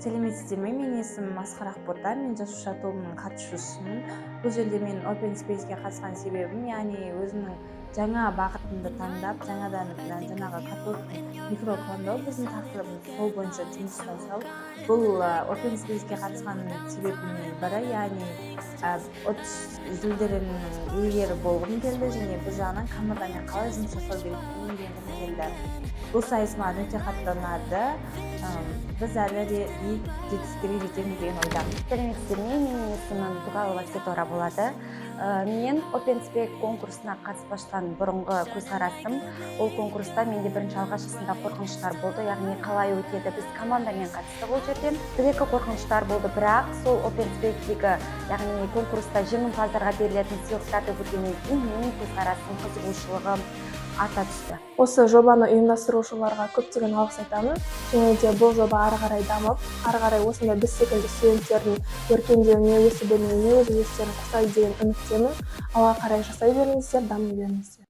Сәлеметсіздер ме? Менің есімім Асқар Ақбота, мен жасуша тобының қатысушысымын. Бұл жерде мен Open Space-ге қатысқан себебім, яғни өзімнің жаңа бағытымды таңдап, жаңадан жаңағы катодтың микроклондау біздің тақырыбымыз, сол бойынша жұмыс жасау. Бұл Open Space-ге қатысқан себебімнің бірі, яғни отыз жүлденің иегері болғым келді және бұл жағынан командамен қалай жұмыс жасау керектігін үйренгім келді. Бұл сайыс маған өте қатты ұнады. Біз әлі де биік жетістіктерге жетеміз деген ойдамын. Сәлеметсіздер ме? Менің есімім Туғалова Светора болады. Мен Open Space конкурсына қатыспастан бұрынғы көзқарасым, ол конкурста менде бірінші алғашқысында қорқыныштар болды, яғни қалай өтеді, біз командамен қатыстық ол жерден. Бір-екі қорқыныштар болды, бірақ сол Open Space-дегі, яғни конкурста жеңімпаздарға берілетін сыйлықтарды көргеннен кейін менің көзқарасым, қызығушылығым арта түсті. Осы жобаны ұйымдастырушыларға көптеген алғыс айтамын. Және де бұл жоба ары қарай дамып, ары қарай осындай біз секілді студенттердің өркендеуіне, өсіп өнуіне өз үлестерін қосады деген үміттемін. Алға қарай жасай беріңіздер, дами беріңіздер.